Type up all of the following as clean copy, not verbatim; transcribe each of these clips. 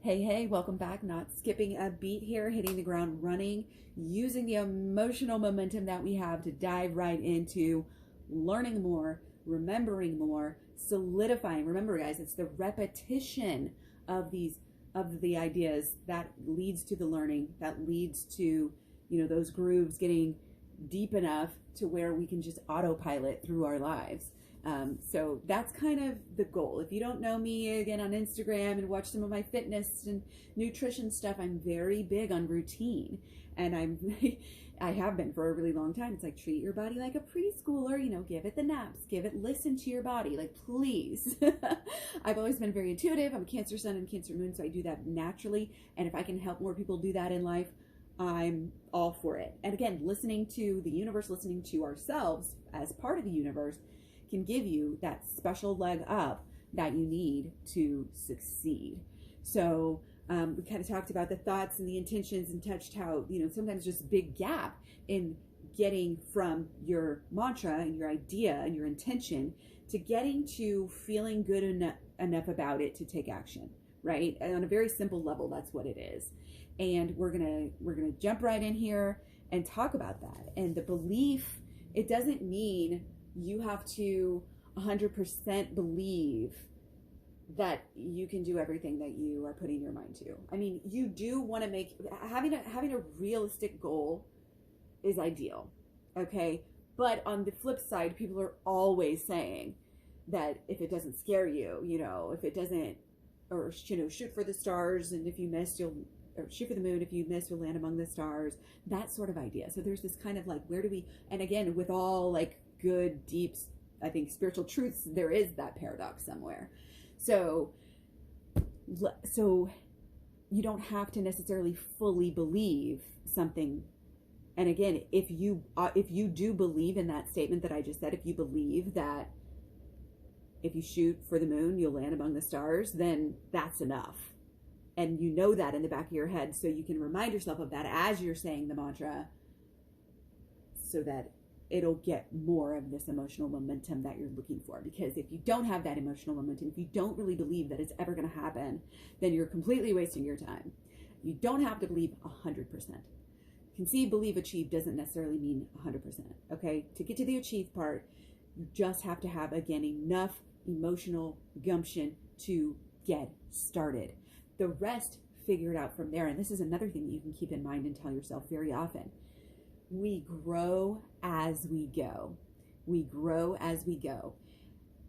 Hey, hey, welcome back. Not skipping a beat here, hitting the ground running, using the emotional momentum that we have to dive right into learning more, remembering more, solidifying. Remember, guys, it's the repetition of the ideas that leads to the learning, that leads to, those grooves getting deep enough to where we can just autopilot through our lives. So that's kind of the goal. If you don't know me again on Instagram and watch some of my fitness and nutrition stuff, I'm very big on routine, and I have been for a really long time. It's like, treat your body like a preschooler, give it the naps, listen to your body, like, please. I've always been very intuitive. I'm a Cancer sun and Cancer moon, so I do that naturally. And if I can help more people do that in life, I'm all for it. And again, listening to the universe, listening to ourselves as part of the universe can give you that special leg up that you need to succeed. So we kind of talked about the thoughts and the intentions and touched how, sometimes just a big gap in getting from your mantra and your idea and your intention to getting to feeling good enough about it to take action, right? And on a very simple level, that's what it is. And we're gonna jump right in here and talk about that. And the belief, it doesn't mean you have to 100% believe that you can do everything that you are putting your mind to. I mean, you do want to having a realistic goal is ideal, okay? But on the flip side, people are always saying that if it doesn't scare you, if it doesn't, or, shoot for the stars, and if you miss, or shoot for the moon, if you miss, you'll land among the stars, that sort of idea. So there's this kind of like, where do we, and again, with all like good, deep, I think, spiritual truths, there is that paradox somewhere. So you don't have to necessarily fully believe something. And again, if you do believe in that statement that I just said, if you believe that if you shoot for the moon, you'll land among the stars, then that's enough. And you know that in the back of your head, so you can remind yourself of that as you're saying the mantra, so that it'll get more of this emotional momentum that you're looking for. Because if you don't have that emotional momentum, if you don't really believe that it's ever going to happen, then you're completely wasting your time. You don't have to believe 100%. Conceive, believe, achieve doesn't necessarily mean 100%. Okay? To get to the achieve part, you just have to have, again, enough emotional gumption to get started. The rest, figure it out from there. And this is another thing that you can keep in mind and tell yourself very often. We grow as we go. We grow as we go.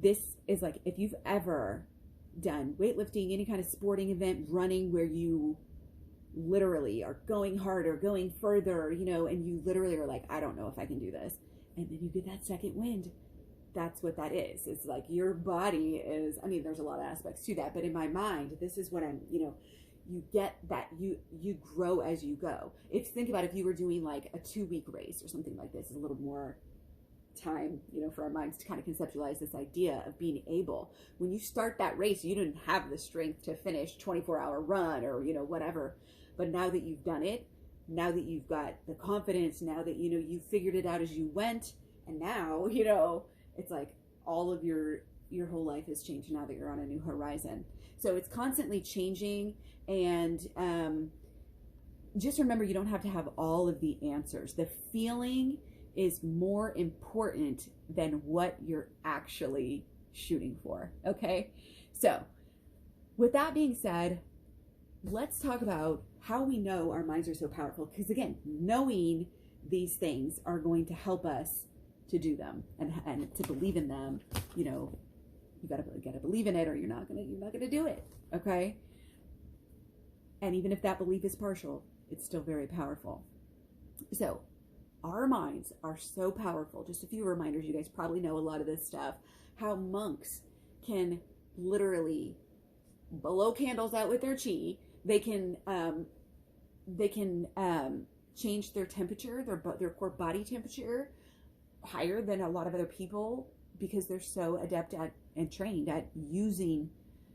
This is like, if you've ever done weightlifting, any kind of sporting event, running, where you literally are going harder, going further, and you literally are like, I don't know if I can do this. And then you get that second wind. That's what that is. It's like your body is, I mean, there's a lot of aspects to that, but in my mind, this is what I'm, you get that you grow as you go. Think about if you were doing like a 2-week race or something like this, is a little more time, for our minds to kind of conceptualize this idea of being able. When you start that race, you didn't have the strength to finish 24-hour run or, whatever. But now that you've done it, now that you've got the confidence, now that, you figured it out as you went, and now, it's like all of your whole life has changed now that you're on a new horizon. So it's constantly changing. And just remember, you don't have to have all of the answers. The feeling is more important than what you're actually shooting for. Okay? So with that being said, let's talk about how we know our minds are so powerful. Because again, knowing these things are going to help us to do them and to believe in them. You gotta believe in it, or you're not gonna do it. Okay? And even if that belief is partial, it's still very powerful. So our minds are so powerful. Just a few reminders. You guys probably know a lot of this stuff. How monks can literally blow candles out with their chi. They can change their temperature, their core body temperature, higher than a lot of other people, because they're so adept at and trained at using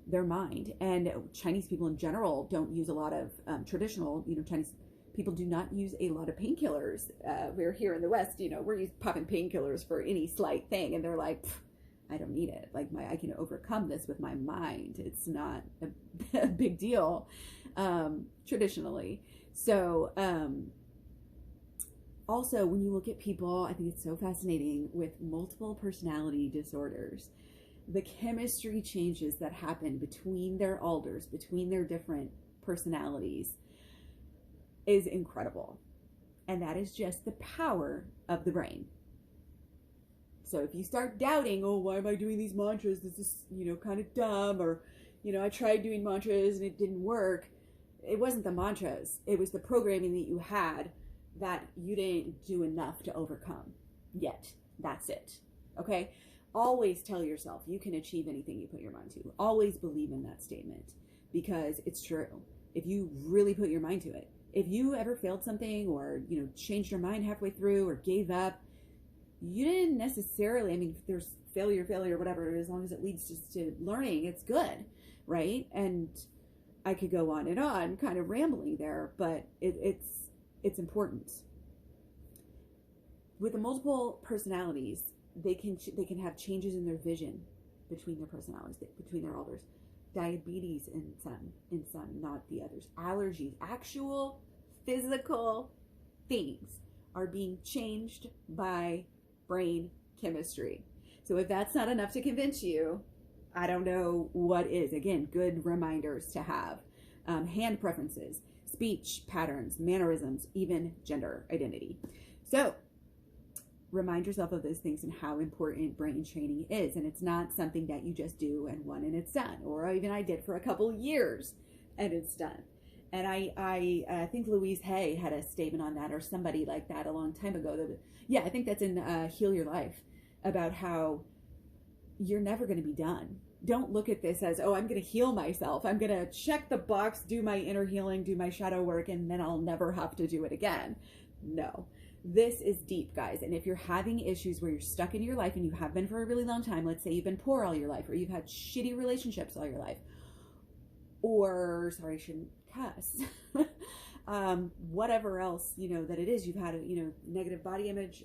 their mind. And Chinese people in general don't use a lot of traditional, Chinese people do not use a lot of painkillers. We're here in the West, we're popping painkillers for any slight thing, and they're like, I don't need it. Like I can overcome this with my mind. It's not a big deal, traditionally. So, also, when you look at people, I think it's so fascinating with multiple personality disorders, the chemistry changes that happen between their alders, between their different personalities, is incredible. And that is just the power of the brain. So if you start doubting, oh, why am I doing these mantras? This is, kind of dumb. Or, I tried doing mantras and it didn't work. It wasn't the mantras. It was the programming that you had that you didn't do enough to overcome yet. That's it. Okay? Always tell yourself you can achieve anything you put your mind to. Always believe in that statement because it's true. If you really put your mind to it. If you ever failed something or, changed your mind halfway through or gave up, you didn't necessarily, if there's failure, whatever, as long as it leads just to learning, it's good, right? And I could go on and on kind of rambling there, but it's important. With the multiple personalities, they can have changes in their vision between their personalities, between their alders. Diabetes in some, not the others. Allergies, actual physical things are being changed by brain chemistry. So if that's not enough to convince you, I don't know what is. Again, good reminders to have. Hand preferences, speech patterns, mannerisms, even gender identity. So remind yourself of those things and how important brain training is. And it's not something that you just do and one and it's done. Or even I did for a couple years and it's done. And I think Louise Hay had a statement on that, or somebody like that a long time ago. I think that's in Heal Your Life, about how you're never going to be done. Don't look at this as, oh, I'm going to heal myself. I'm going to check the box, do my inner healing, do my shadow work, and then I'll never have to do it again. No. This is deep, guys. And if you're having issues where you're stuck in your life and you have been for a really long time, let's say you've been poor all your life, or you've had shitty relationships all your life, or, sorry, I shouldn't cuss, whatever else, that it is, you've had, negative body image,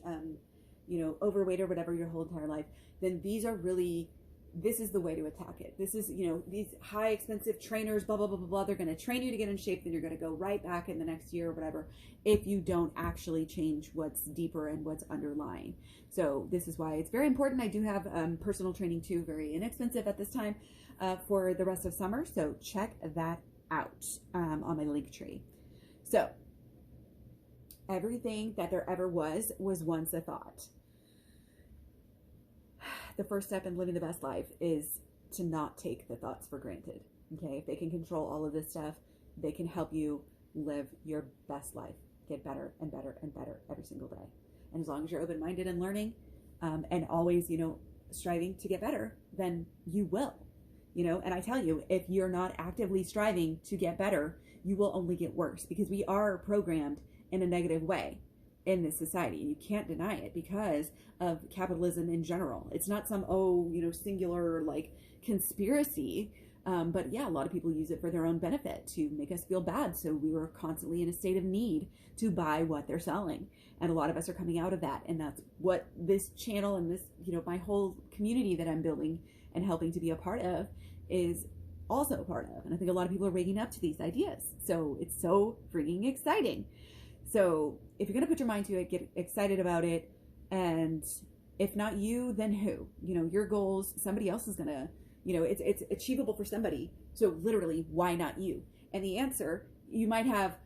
overweight or whatever your whole entire life, then this is the way to attack it. This is, these high expensive trainers, blah, blah, blah, blah, blah. They're going to train you to get in shape. Then you're going to go right back in the next year or whatever, if you don't actually change what's deeper and what's underlying. So this is why it's very important. I do have personal training too, very inexpensive at this time for the rest of summer. So check that out on my link tree. So everything that there ever was once a thought. The first step in living the best life is to not take the thoughts for granted. Okay, if they can control all of this stuff, they can help you live your best life, get better and better and better every single day. And as long as you're open-minded and learning, and always, striving to get better, then you will. And I tell you, if you're not actively striving to get better, you will only get worse, because we are programmed in a negative way in this society, and you can't deny it because of capitalism in general. It's not some singular like conspiracy, but yeah, a lot of people use it for their own benefit to make us feel bad. So we were constantly in a state of need to buy what they're selling, and a lot of us are coming out of that. And that's what this channel and this my whole community that I'm building and helping to be a part of is also a part of. And I think a lot of people are waking up to these ideas, so it's so freaking exciting. So if you're going to put your mind to it, get excited about it. And if not you, then who? Your goals, somebody else is going to, it's achievable for somebody. So literally, why not you? And the answer, you might have,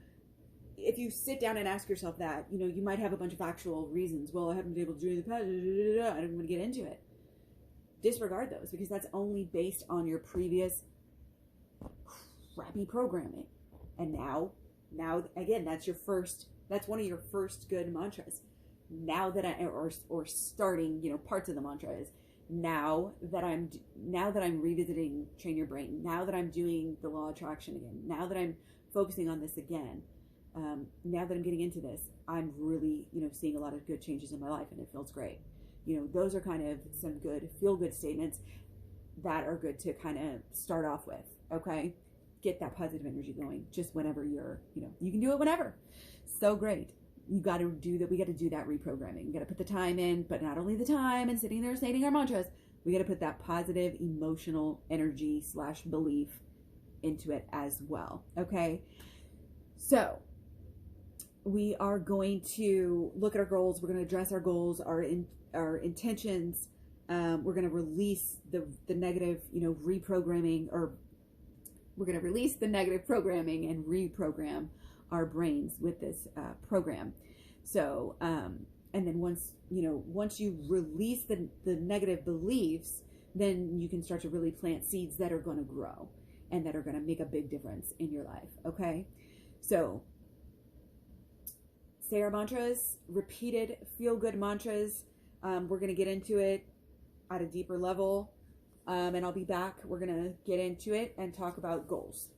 if you sit down and ask yourself that, you might have a bunch of actual reasons. Well, I haven't been able to do it in the past. I don't want to get into it. Disregard those, because that's only based on your previous crappy programming. And now again, that's one of your first good mantras. Now that or starting, parts of the mantra is now that I'm revisiting Train Your Brain, now that I'm doing the law of attraction again, now that I'm focusing on this again, now that I'm getting into this, I'm really, seeing a lot of good changes in my life, and it feels great. Those are kind of some good feel-good statements that are good to kind of start off with, okay? Get that positive energy going just whenever you're, you can do it whenever. So great. You got to do that. We got to do that reprogramming. You got to put the time in, but not only the time and sitting there saying our mantras, We got to put that positive emotional energy / belief into it as well. Okay. So we are going to look at our goals. We're going to address our goals, our intentions. We're going to release the negative, reprogramming, or we're going to release the negative programming and reprogram our brains with this program. So, and then once you release the negative beliefs, then you can start to really plant seeds that are going to grow and that are going to make a big difference in your life. Okay. So say our mantras, repeated feel-good mantras. We're going to get into it at a deeper level. And I'll be back. We're going to get into it and talk about goals.